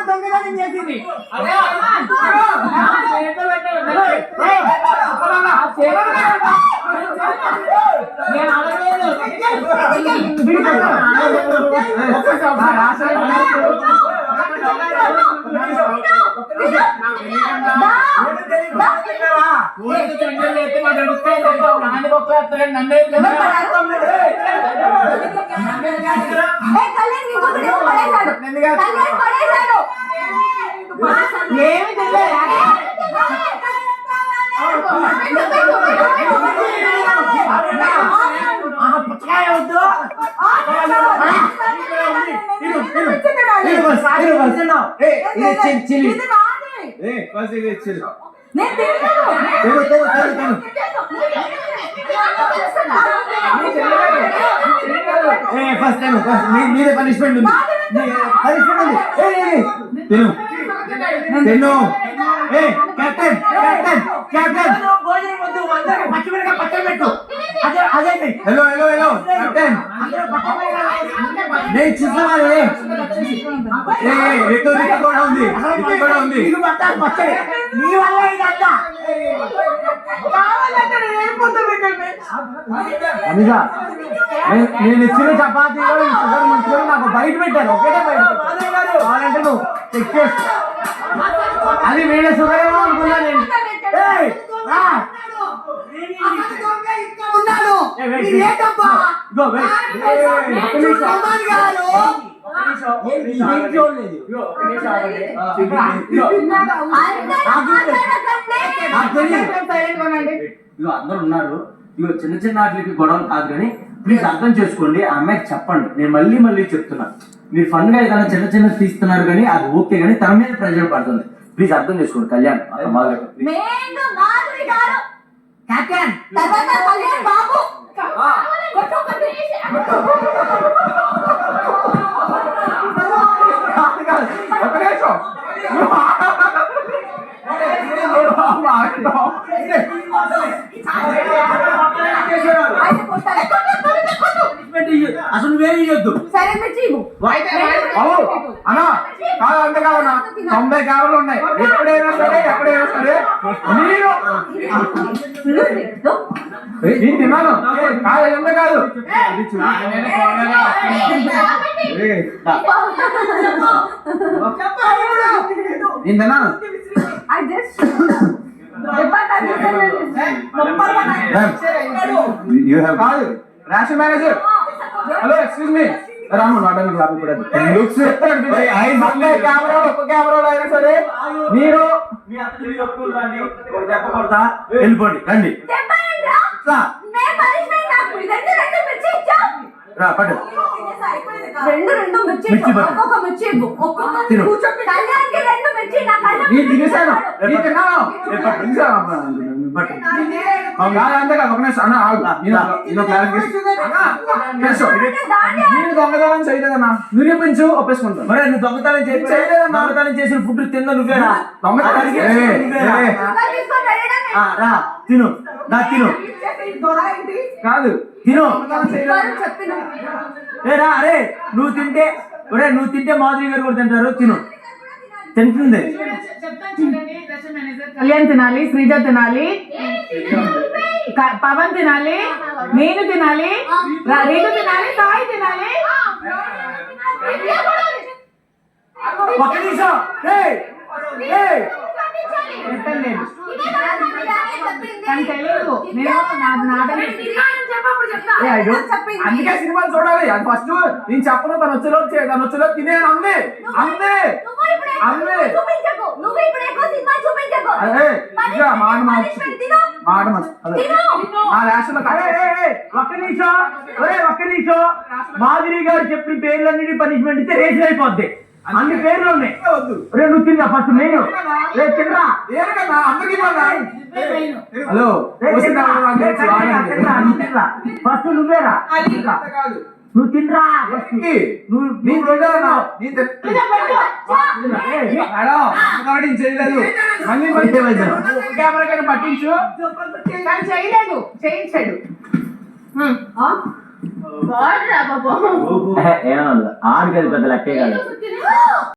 దొంగదానం చేసింది. ఏమి పుచ్చకాయ వద్దు. మీరే పనిష్మెంట్ ఉంది. పనిష్మెంట్ ఉంది. తిను కెప్టెన్ కెప్టెన్ కెప్టెన్ పచ్చడి పెట్టు. అదే హలో హలో హలో కెప్టెన్ నేను చూస్తున్నాను. కూడా ఉంది కూడా ఉంది. నీ వల్ల అనిగా నేను ఇచ్చిన చపాతీలో షుగర్ ముంచుకొని నాకు బయట పెట్టాను. ఒకటే బయట కావాలంటే నువ్వు చెక్ చేసుకో. అది వేరే షుగర్ ఏమో అనుకున్నా నేను. అందరూ ఉన్నారు. ఇగో చిన్న చిన్న వాటికి గొడవలు కాదు కానీ ప్లీజ్ అర్థం చేసుకోండి. ఆ అమ్మాయికి చెప్పండి. నేను మళ్ళీ మళ్ళీ చెప్తున్నా, మీరు ఫన్ గా ఏదైనా చిన్న చిన్న తీస్తున్నారు కానీ అది ఓకే, కానీ తన మీద ప్రెజర్ పడుతుంది. ప్లీజ్ అర్థం చేసుకోండి. కళ్యాణ్ అసలు వేరే ఇవ్వద్దు. అన్నా కాదు, అంతే కావన్నా 90 కావాలు ఉన్నాయి. ఎప్పుడైనా సరే ఎక్కడైనా సరే నేను తిన్నాను. కాదు ఎంత కాదు నేను తిన్నాను. కాదు ration manager. Hello excuse me Ramu నాటని కెమెరా ఒక్క కెమెరాలో అయినా సరే మీరు వెళ్ళిపోండి. రండి పట్టు తినేసాను. అంతే కాదు ఒక నిమిషం అన్న నేను దొంగతనం చేయలేదన్నా. నిరూపించు ఒప్పేసుకుంటా. మరి నువ్వు దొంగతనం చేయలేదన్నా. దొంగతనం చేసిన ఫుడ్ తిన్నా నువ్వేనా? దొంగతనానికి రా తిను. నా తిను కాదు తిను. రా అరే నువ్వు తింటే మాధురి గారు కూడా తింటారు. తిను. తింటుంది. కళ్యాణ్ తినాలి, శ్రీజ తినాలి, పవన్ తినాలి, నేను తినాలి, రేటు తినాలి, సాయి తినాలి. ఒక్క నిమిషం. తెలియదు. నేను అందుకే సినిమాలు చూడాలి. అది ఫస్ట్ నేను చెప్పను. తను వచ్చేలో తినేను అందే అందే అందే. మాట ఒక్క నిమిషం. మాధురి గారు చెప్పిన పేర్లన్నిటి పనిష్మెంట్ ఇస్తే రేషన్ అయిపోద్ది. అన్ని పేర్లు ఉన్నాయి. రే నువ్వు తిన్నా ఫస్ట్. నేను రేపు తిన్నా. హలో ఫస్ట్ నువ్వేరా. నువ్వు తినరా. చేయలేదు. మళ్ళీ కెమెరా పట్టించు. చేయలేదు, చేయించాడు. వాడరా బాబు ఏమన్నా ఆడికి అది పెద్ద లెక్కే కాదు.